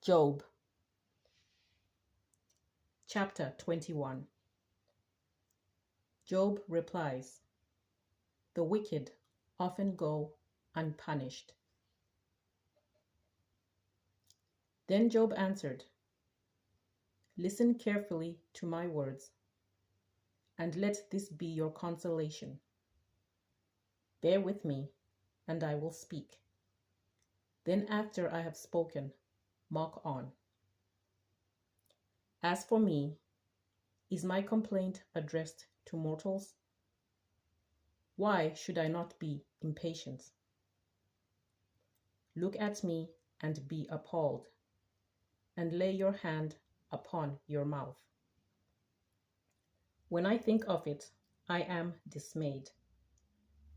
Job, chapter 21. Job replies, "The wicked often go unpunished." Then Job answered, "Listen carefully to my words, and let this be your consolation. Bear with me, and I will speak. Then after I have spoken, mark on. As for me, is my complaint addressed to mortals? Why should I not be impatient? Look at me and be appalled, and lay your hand upon your mouth. When I think of it, I am dismayed,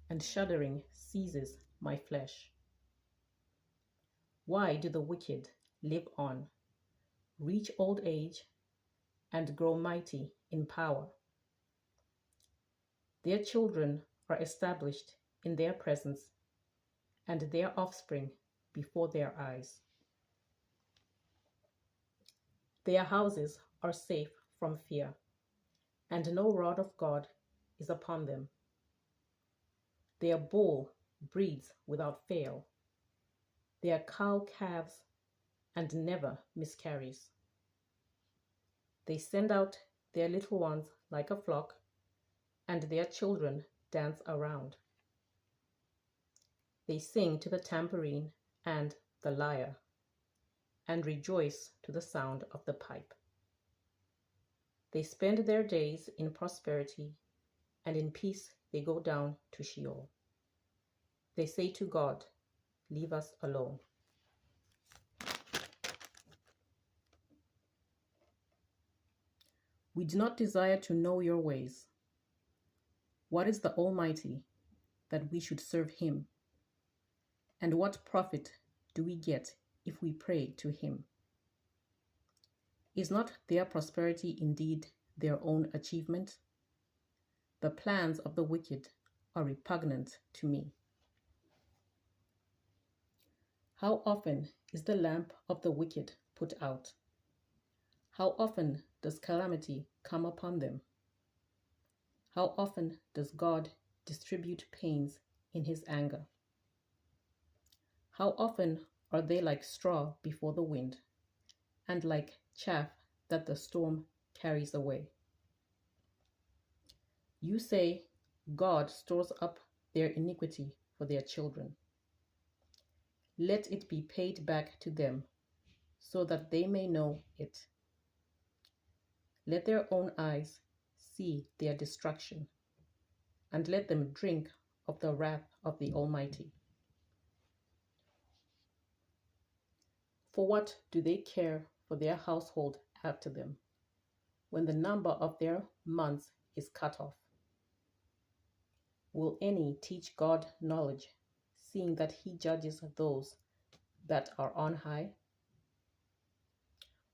and shuddering seizes my flesh. Why do the wicked live on, reach old age, and grow mighty in power? Their children are established in their presence, and their offspring before their eyes. Their houses are safe from fear, and no rod of God is upon them. Their bull breeds without fail, their cow calves and never miscarries. They send out their little ones like a flock, and their children dance around. They sing to the tambourine and the lyre, and rejoice to the sound of the pipe. They spend their days in prosperity, and in peace they go down to Sheol. They say to God, "Leave us alone." We do not desire to know your ways. What is the Almighty that we should serve him? And what profit do we get if we pray to him? Is not their prosperity indeed their own achievement? The plans of the wicked are repugnant to me. How often is the lamp of the wicked put out? How often does calamity come upon them? How often does God distribute pains in his anger? How often are they like straw before the wind, and like chaff that the storm carries away? You say, God stores up their iniquity for their children. Let it be paid back to them, so that they may know it. Let their own eyes see their destruction, and let them drink of the wrath of the Almighty. For what do they care for their household after them, when the number of their months is cut off? Will any teach God knowledge, seeing that he judges those that are on high?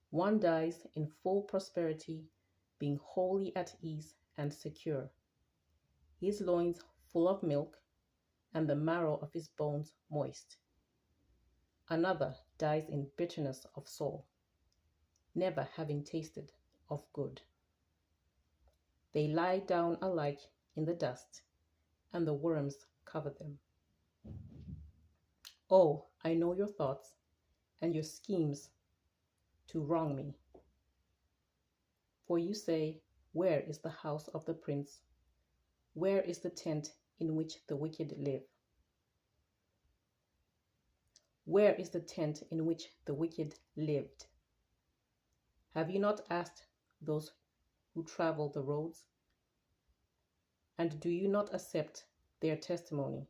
One dies in full prosperity, being wholly at ease and secure, his loins full of milk, and the marrow of his bones moist. Another dies in bitterness of soul, never having tasted of good. They lie down alike in the dust, and the worms cover them. Oh, I know your thoughts and your schemes to wrong me. For you say, where is the house of the prince? Where is the tent in which the wicked live? Where is the tent in which the wicked lived? Have you not asked those who travel the roads? And do you not accept their testimony,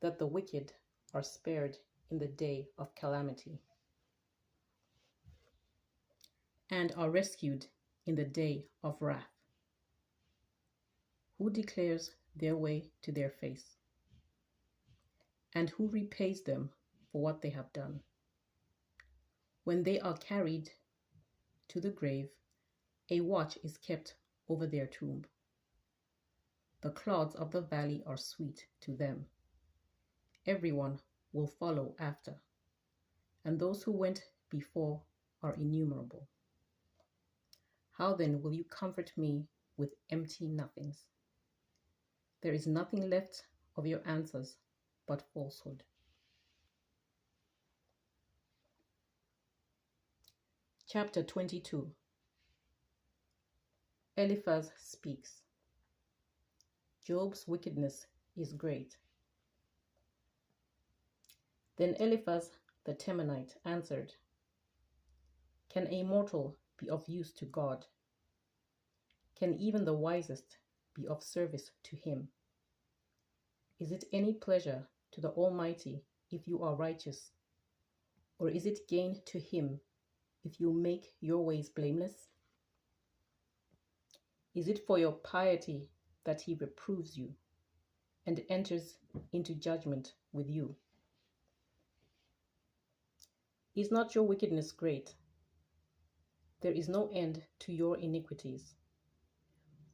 that the wicked are spared in the day of calamity, and are rescued in the day of wrath? Who declares their way to their face? And who repays them for what they have done? When they are carried to the grave, a watch is kept over their tomb. The clods of the valley are sweet to them. Everyone will follow after, and those who went before are innumerable. How then will you comfort me with empty nothings? There is nothing left of your answers but falsehood. Chapter 22. Eliphaz speaks. Job's wickedness is great. Then Eliphaz the Temanite answered, Can a mortal be of use to God? Can even the wisest be of service to him? Is it any pleasure to the Almighty if you are righteous? Or is it gain to him if you make your ways blameless? Is it for your piety that he reproves you and enters into judgment with you? Is not your wickedness great? There is no end to your iniquities.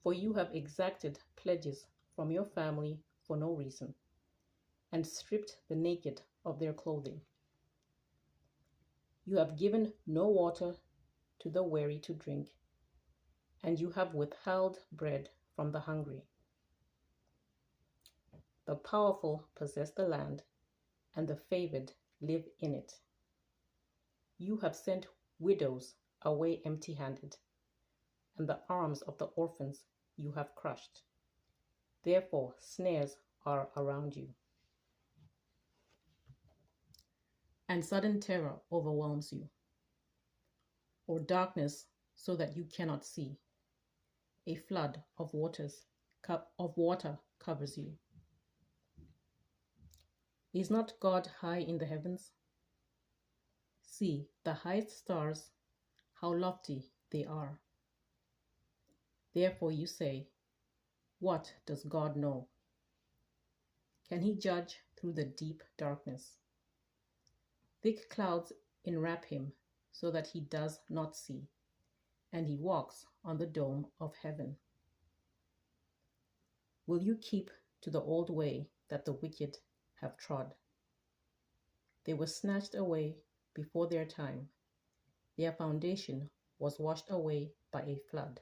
For you have exacted pledges from your family for no reason, and stripped the naked of their clothing. You have given no water to the weary to drink, and you have withheld bread from the hungry. The powerful possess the land, and the favored live in it. You have sent widows away empty-handed, and the arms of the orphans you have crushed. Therefore snares are around you, and sudden terror overwhelms you, or darkness so that you cannot see. A flood of water covers you. Is not God high in the heavens? See the highest stars, how lofty they are. Therefore you say, What does God know? Can he judge through the deep darkness? Thick clouds enwrap him so that he does not see, and he walks on the dome of heaven. Will you keep to the old way that the wicked have trod? They were snatched away before their time. Their foundation was washed away by a flood.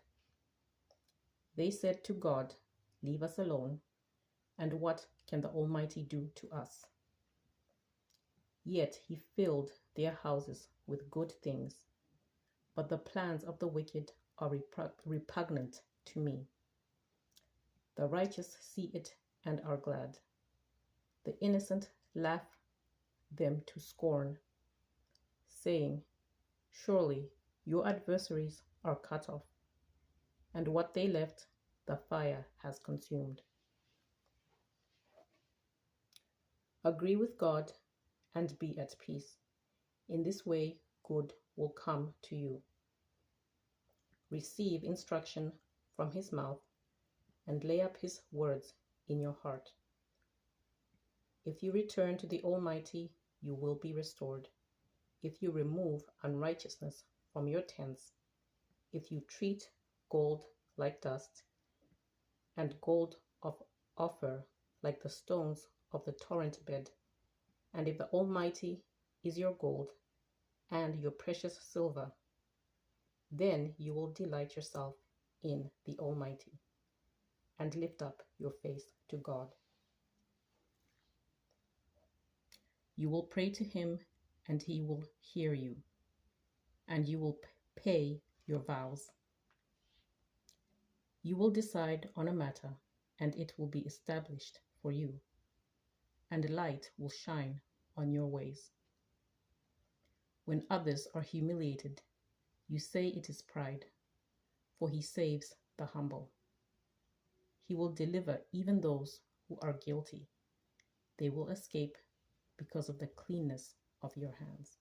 They said to God, Leave us alone, and what can the Almighty do to us? Yet he filled their houses with good things, but the plans of the wicked are repugnant to me. The righteous see it and are glad. The innocent laugh them to scorn, saying, Surely your adversaries are cut off, and what they left the fire has consumed. Agree with God and be at peace. In this way good will come to you. Receive instruction from his mouth and lay up his words in your heart. If you return to the Almighty, you will be restored. If you remove unrighteousness from your tents, if you treat gold like dust, and gold of Ophir like the stones of the torrent bed, and if the Almighty is your gold and your precious silver, then you will delight yourself in the Almighty and lift up your face to God. You will pray to him, and he will hear you, and you will pay your vows. You will decide on a matter, and it will be established for you, and light will shine on your ways. When others are humiliated, you say it is pride, for he saves the humble. He will deliver even those who are guilty. They will escape because of the cleanness of your hands.